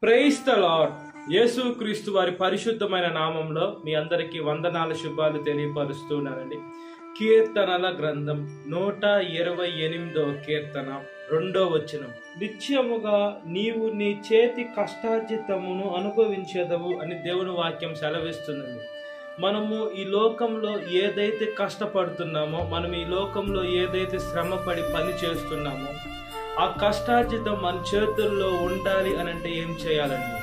Praise the lord. యేసుక్రీస్తు వారి పరిశుద్ధమైన నామంలో మీ అందరికీ వందనాల శుభాలు తెలియపరుస్తున్నానండి. కీర్తనల గ్రంథం 128వ కీర్తన 2వ వచనం. నిత్యముగా నీవు నీ చేతి కష్టార్జితమును అనుభవించేదవు అని దేవుని వాక్యం సెలవిస్తుందండి. మనము ఈ లోకంలో ఏదైతే కష్టపడుతున్నామో, మనం ఈ లోకంలో ఏదైతే శ్రమపడి పని చేస్తున్నామో, ఆ కష్టార్జితం మన చేతుల్లో ఉండాలి అని అంటే ఏం చేయాలండి?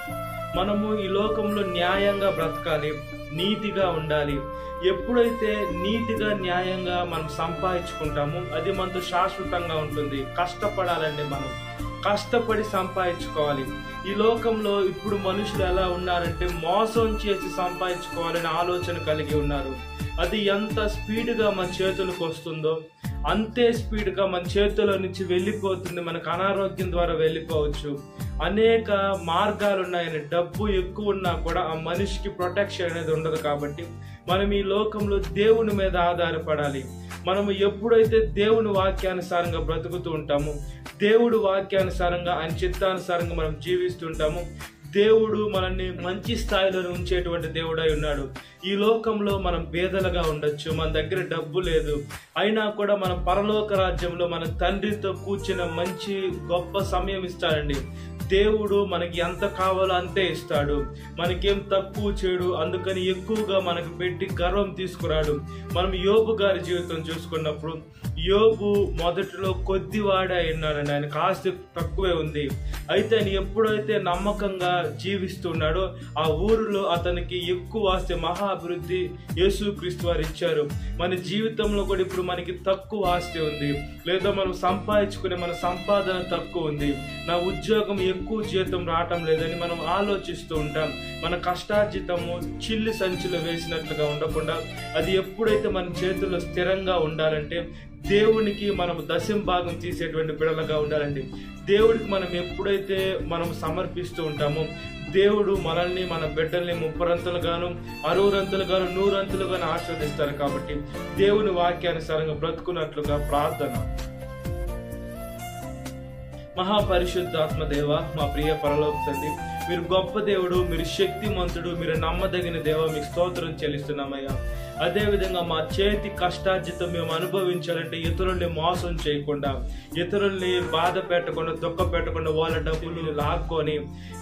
మనము ఈ లోకంలో న్యాయంగా బ్రతకాలి, నీతిగా ఉండాలి. ఎప్పుడైతే నీతిగా న్యాయంగా మనం సంపాదించుకుంటామో అది మనతో శాశ్వతంగా ఉంటుంది. కష్టపడాలండి, మనం కష్టపడి సంపాదించుకోవాలి. ఈ లోకంలో ఇప్పుడు మనుషులు ఎలా ఉన్నారంటే మోసం చేసి సంపాదించుకోవాలని ఆలోచన కలిగి ఉన్నారు. అది ఎంత స్పీడ్గా మన చేతులకు వస్తుందో అంతే స్పీడ్గా మన చేతుల నుంచి వెళ్ళిపోతుంది. మనకు అనారోగ్యం ద్వారా వెళ్ళిపోవచ్చు. అనేక మార్గాలు ఉన్నాయని, డబ్బు ఎక్కువ ఉన్నా కూడా ఆ మనిషికి ప్రొటెక్షన్ అనేది ఉండదు. కాబట్టి మనం ఈ లోకంలో దేవుని మీద ఆధారపడాలి. మనము ఎప్పుడైతే దేవుని వాక్యానుసారంగా బ్రతుకుతూ ఉంటామో, దేవుడు వాక్యానుసారంగా ఆయన చిత్తానుసారంగా మనం జీవిస్తుంటాము, దేవుడు మనల్ని మంచి స్థాయిలో ఉంచేటువంటి దేవుడై ఉన్నాడు. ఈ లోకంలో మనం పేదలుగా ఉండొచ్చు, మన దగ్గర డబ్బు లేదు, అయినా కూడా మనం పరలోక రాజ్యంలో మన తండ్రితో కూర్చున్న మంచి గొప్ప సమయం ఇస్తాడండి. దేవుడు మనకి ఎంత కావాలో అంతే ఇస్తాడు, మనకేం తక్కువ చేయడు. అందుకని ఎక్కువగా మనకు పెట్టి గర్వం తీసుకురాడు. మనం యోబు గారి జీవితం చూసుకున్నప్పుడు, యోబు మొదటిలో కొద్దివాడే ఉన్నాడండి, ఆయనకు ఆస్తి తక్కువే ఉంది. అయితే ఆయన ఎప్పుడైతే నమ్మకంగా జీవిస్తున్నాడో ఆ ఊరిలో అతనికి ఎక్కువ ఆస్తి, మహా అభివృద్ధి యేసుక్రీస్తు వారు ఇచ్చారు. మన జీవితంలో కూడా ఇప్పుడు మనకి తక్కువ ఆస్తి ఉంది, లేదా మనం సంపాదించుకునే మన సంపాదన తక్కువ ఉంది, నా ఉద్యోగం ఎక్కువ జీతం రావటం లేదని మనం ఆలోచిస్తూ ఉంటాం. మన కష్టార్జితము చిల్లి సంచిలో వేసినట్లుగా ఉండకుండా అది ఎప్పుడైతే మన చేతుల్లో స్థిరంగా ఉండాలంటే దేవునికి మనం దశంభాగం తీసేటువంటి బిడలుగా ఉండాలండి. దేవుడికి మనం ఎప్పుడైతే మనం సమర్పిస్తూ ఉంటామో దేవుడు మనల్ని, మన బిడ్డల్ని 30 60 100 ఆశీర్వదిస్తారు. కాబట్టి దేవుని వాక్యానుసారంగా బ్రతుకున్నట్లుగా ప్రార్థన. మహాపరిశుద్ధాత్మ దేవ, మా ప్రియ పరలోక తండ్రి, మీరు గొప్ప దేవుడు, మీరు శక్తిమంతుడు, మీరు నమ్మదగిన దేవ, మీకు స్తోత్రం చెల్లిస్తున్నామయ్యా. అదేవిధంగా మా చేతి కష్టార్జితం మేము అనుభవించాలంటే ఇతరుల్ని మోసం చేయకుండా, ఇతరుల్ని బాధ పెట్టకుండా, దుఃఖ పెట్టకుండా, వాళ్ళ డబ్బులు లాక్కొని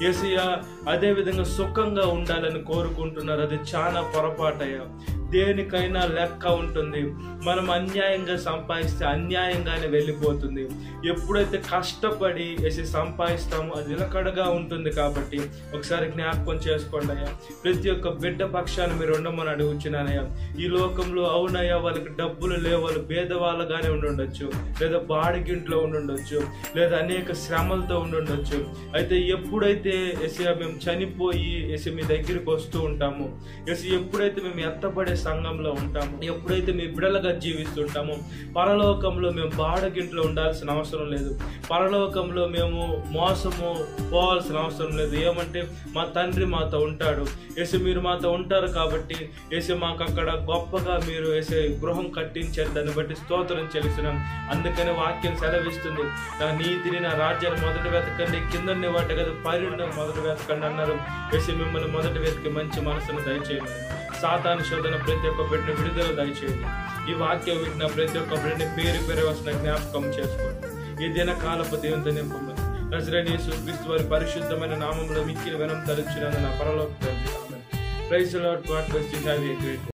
యేసయ్యా అదేవిధంగా సుఖంగా ఉండాలని కోరుకుంటున్నారు. అది చాలా పొరపాటయ్యా. దేనికైనా లెక్క ఉంటుంది. మనం అన్యాయంగా సంపాదిస్తే అన్యాయంగానే వెళ్ళిపోతుంది. ఎప్పుడైతే కష్టపడి వేసి సంపాదిస్తామో అది నిలకడగా ఉంటుంది. కాబట్టి ఒకసారి జ్ఞాపకం చేసుకోండి అయ్యా. ప్రతి ఒక్క బిడ్డ పక్షాన్ని మీరు ఉండమని అడుగుచున్నానయ్యా. ఈ లోకంలో అవునయ్యా, వాళ్ళకి డబ్బులు లేవు, వాళ్ళు పేదవాళ్ళగానే ఉండుండొచ్చు, లేదా బాడిగింట్లో ఉండుండొచ్చు, లేదా అనేక శ్రమలతో ఉండుండొచ్చు. అయితే ఎప్పుడైతే ఎస్ఐ మేము చనిపోయి ఎస్ఐ మీ దగ్గరికి వస్తూ ఉంటాము, ఎస్ఐ ఎప్పుడైతే మేము ఎత్తపడే సంఘంలో ఉంటాము, ఎప్పుడైతే మీ బిడలుగా జీవిస్తుంటామో, పరలోకంలో మేము బాడగింట్లో ఉండాల్సిన అవసరం లేదు. పరలోకంలో మేము మోసము పోవాల్సిన అవసరం లేదు. ఏమంటే మా తండ్రి మాతో ఉంటాడు. ఏసే మీరు మాతో ఉంటారు కాబట్టి ఏసే మాకు అక్కడ గొప్పగా మీరు ఏసే గృహం కట్టించారు. దాన్ని బట్టి స్తోత్రం చెల్లిస్తున్నాం. అందుకని వాక్యం సెలవిస్తుంది, నా నీతిని, నా రాజ్యాన్ని మొదట వెతకండి, కిందనే వాటి కదా పైన మొదట వెతకండి అన్నారు. ఏసే మిమ్మల్ని మొదట వెతికి మంచి మనసును దయచేయండి. సాతాను శోధన ప్రతి ఒక్క బిడ్డ విడుదల దయచేయండి. ఈ వాక్యం వింటున్న ప్రతి ఒక్క బిడ్డని పేరు వస్తున్న జ్ఞాపకం చేసుకోండి. ఈ దిన కాలపు దేవునితో నింపమని నజరేయుడైన యేసుక్రీస్తు వారి పరిశుద్ధమైన నామములో మిక్కిలి వినయం తలచున్నాను నా పరలోక తండ్రి. ఆమేన్. Praise the Lord. God bless you. Have a great day.